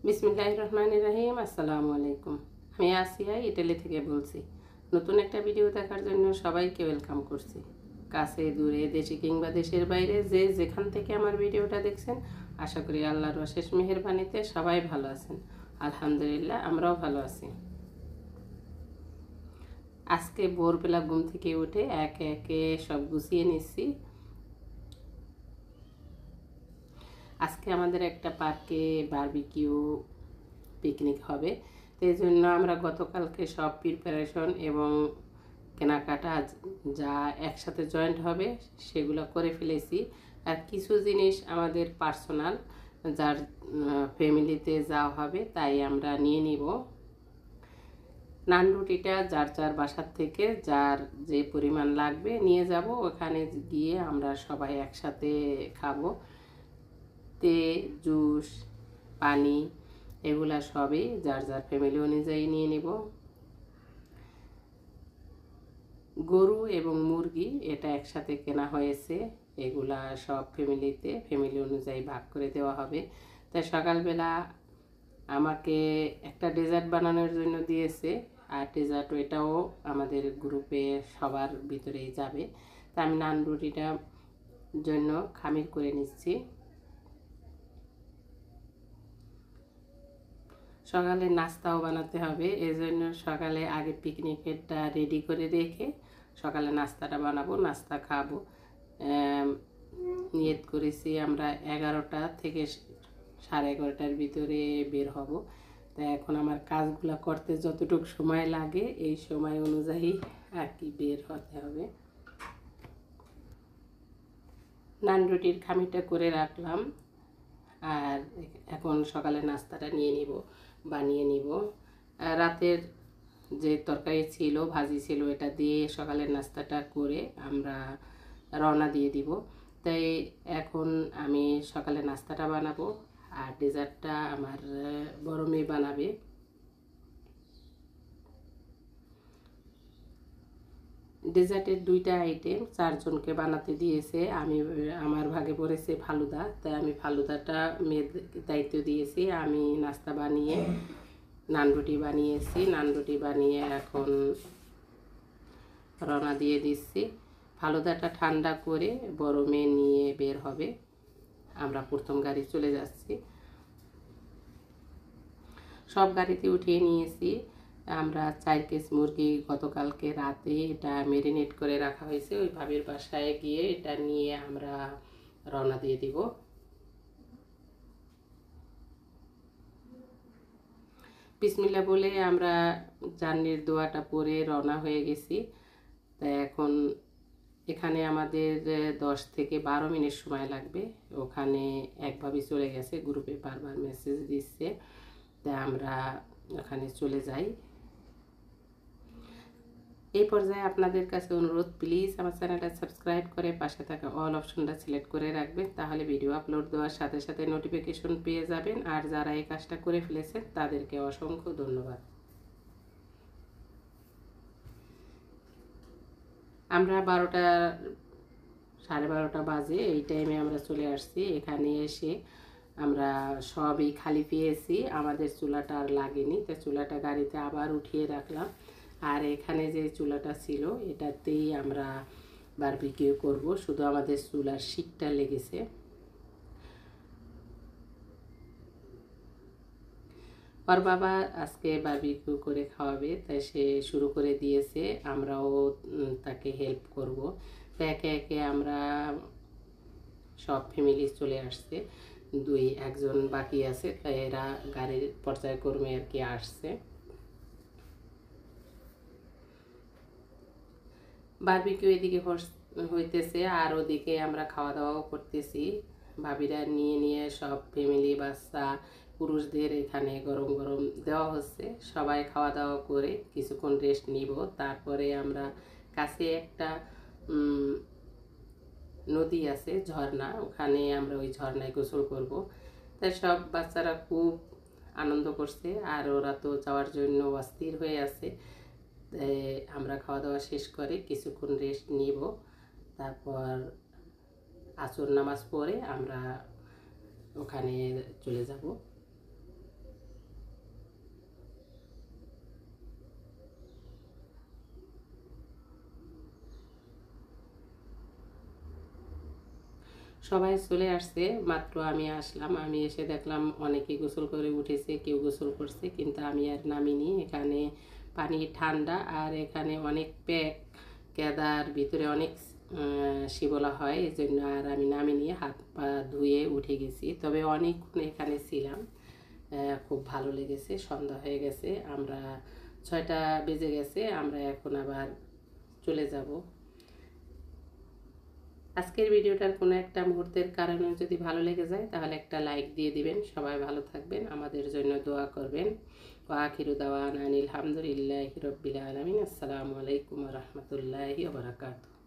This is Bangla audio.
বিসমিল্লাহির রহমানির রহিম। আসসালামু আলাইকুম। আমি আসিয়া ইটালি থেকে বলছি। নতুন একটা ভিডিও দেখার জন্য সবাইকে ওয়েলকাম করছি। কাছে দূরে দেশে কিংবা দেশের বাইরে যে যেখান থেকে আমার ভিডিওটা দেখছেন, আশা করি আল্লাহর অশেষ মেহেরবানিতে সবাই ভালো আছেন। আলহামদুলিল্লাহ, আমরাও ভালো আছি। আজকে ভোরবেলা ঘুম থেকে উঠে একে একে সব গুছিয়ে নিচ্ছি। আজকে আমাদের একটা পার্কে বারবিকিউ পিকনিক হবে, তো এই জন্য আমরা গতকালকে সব প্রিপারেশন এবং কেনাকাটা যা একসাথে জয়েন্ট হবে সেগুলো করে ফেলেছি। আর কিছু জিনিস আমাদের পার্সোনাল, যার ফ্যামিলিতে যাওয়া হবে তাই আমরা নিয়ে নিব। নান রুটিটা যার যার বাসার থেকে যার যে পরিমাণ লাগবে নিয়ে যাব, ওখানে গিয়ে আমরা সবাই একসাথে খাবো। তে জুস, পানি এগুলা সবই যার যার ফ্যামিলি অনুযায়ী নিয়ে নিব। গরু এবং মুরগি এটা একসাথে কেনা হয়েছে, এগুলা সব ফ্যামিলি অনুযায়ী ভাগ করে দেওয়া হবে। তাই সকালবেলা আমাকে একটা ডেজার্ট বানানোর জন্য দিয়েছে, আর ডেজার্ট এটাও আমাদের গ্রুপে সবার ভিতরেই যাবে। তা আমি নান রুটিটা জন্য খামির করে নিচ্ছি। সকালে নাস্তাও বানাতে হবে, এজন্য সকালে আগে পিকনিকেরটা রেডি করে রেখে সকালে নাস্তাটা বানাবো, নাস্তা খাবো। নিয়ত করেছি আমরা 11টা থেকে 11:30টার ভিতরে বের হব। তাই এখন আমার কাজগুলো করতে যতটুকু সময় লাগে এই সময় অনুযায়ী আর কি বের হতে হবে। নান রুটির খামিটা করে রাখলাম, আর এখন সকালে নাস্তাটা বানিয়ে নিব। রাতের যে তরকারি ছিল, ভাজি ছিল, এটা দিয়ে সকালের নাস্তাটা করে আমরা রওনা দিয়ে দিব। তাই এখন আমি সকালে নাস্তাটা বানাবো, আর ডেজার্টটা আমার বড় মেয়ে বানাবে। ডেজার্টের 2টা আইটেম 4 জনকে বানাতে দিয়েছে, আমার ভাগে পড়েছে ফালুদা, তাই আমি ফালুদাটা মেয়ের দায়িত্ব দিয়েছি। আমি নাস্তা বানিয়ে নান রুটি বানিয়ে এখন রওনা দিয়ে দিচ্ছি। ফালুদাটা ঠান্ডা করে বড় মেয়ে নিয়ে বের হবে, আমরা প্রথম গাড়ি চলে যাচ্ছি। সব গাড়িতে উঠিয়ে নিয়েছি। আমরা 4 কেজি মুরগি গতকালকে রাতে এটা ম্যারিনেট করে রাখা হয়েছে, ওই ভাবির বাসায় গিয়ে এটা নিয়ে আমরা রওনা দিয়ে দিব। বিসমিল্লাহ বলে আমরা জার্নির দোয়াটা পরে রওনা হয়ে গেছি। তাই এখন এখানে আমাদের 10 থেকে 12 মিনিট সময় লাগবে। ওখানে একভাবে চলে গেছে, গ্রুপে বারবার মেসেজ দিচ্ছে, তাই আমরা ওখানে চলে যাই। এই পর্যায়ে আপনাদের কাছে অনুরোধ, প্লিজ আমার চ্যানেলটা সাবস্ক্রাইব করে পাশে থাকা অল অপশনটা সিলেক্ট করে রাখবেন, তাহলে ভিডিও আপলোড দেওয়ার সাথে সাথে নোটিফিকেশন পেয়ে যাবেন। আর যারা এই কাজটা করে ফেলেছেন তাদেরকে অসংখ্য ধন্যবাদ। আমরা 12:30 বাজে এই টাইমে আমরা চলে আসছি। এখানে এসে আমরা সবই খালি পেয়েছি, আমাদের চুলাটা আর লাগেনি, তাই চুলাটা গাড়িতে আবার উঠিয়ে রাখলাম। আর এখানে যে চুলাটা ছিল এটাতেই আমরা বারবিকিউ করব, শুধু আমাদের চুলার শিকটা লেগেছে। ওর বাবা আজকে বারবিকিউ করে খাওয়াবে, তাই সে শুরু করে দিয়েছে, আমরাও তাকে হেল্প করব। তো একে একে আমরা সব ফ্যামিলি চলে আসছে, 1জন বাকি আছে, তাই এরা গাড়ির পর্যায়ক্রমে আর কি আসছে। বারবিকিউ এদিকে হইতেছে আর ওদিকে আমরা খাওয়া দাওয়াও করতেছি। ভাবিরা নিয়ে সব ফ্যামিলি, বাচ্চা, পুরুষদের এখানে গরম গরম দেওয়া হচ্ছে। সবাই খাওয়া দাওয়া করে কিছুক্ষণ রেস্ট নিব, তারপরে আমরা কাছে একটা নদী আছে, ঝর্ণা, ওখানে আমরা ওই ঝর্ণায় গোসল করব। তাই সব বাচ্চারা খুব আনন্দ করছে, আর ওরা তো যাওয়ার জন্য অস্থির হয়ে আছে। আমরা খাওয়া দাওয়া শেষ করে কিছুক্ষণ রেস্ট নিব, তারপর আসর নামাজ পড়ে আমরা ওখানে চলে যাব। সবাই চলে আসছে, মাত্র আমি আসলাম। আমি এসে দেখলাম অনেকেই গোসল করে উঠেছে, কেউ গোসল করছে, কিন্তু আমি আর নামিনি। এখানে পানি ঠান্ডা, আর এখানে অনেক প্যাক কেদার ভিতরে অনেক শিবলা হয়, এই জন্য আর আমি নামিনি, হাত পা ধুয়ে উঠে গেছি। তবে অনেকক্ষণ এখানে ছিলাম, খুব ভালো লেগেছে। সন্ধ্যা হয়ে গেছে, আমরা 6টা বেজে গেছে, আমরা এখন আবার চলে যাব। আজকের ভিডিওটার কোনো একটা মুহূর্তের কারণে যদি ভালো লেগে যায় তাহলে একটা লাইক দিয়ে দিবেন। সবাই ভালো থাকবেন, আমাদের জন্য দোয়া করবেন। ওয়া আখিরু দাওয়ানা আনিল হামদুলিল্লাহি রাব্বিল আলামিন। আসসালামু আলাইকুম ওয়া রাহমাতুল্লাহি ওয়া বারাকাতুহু।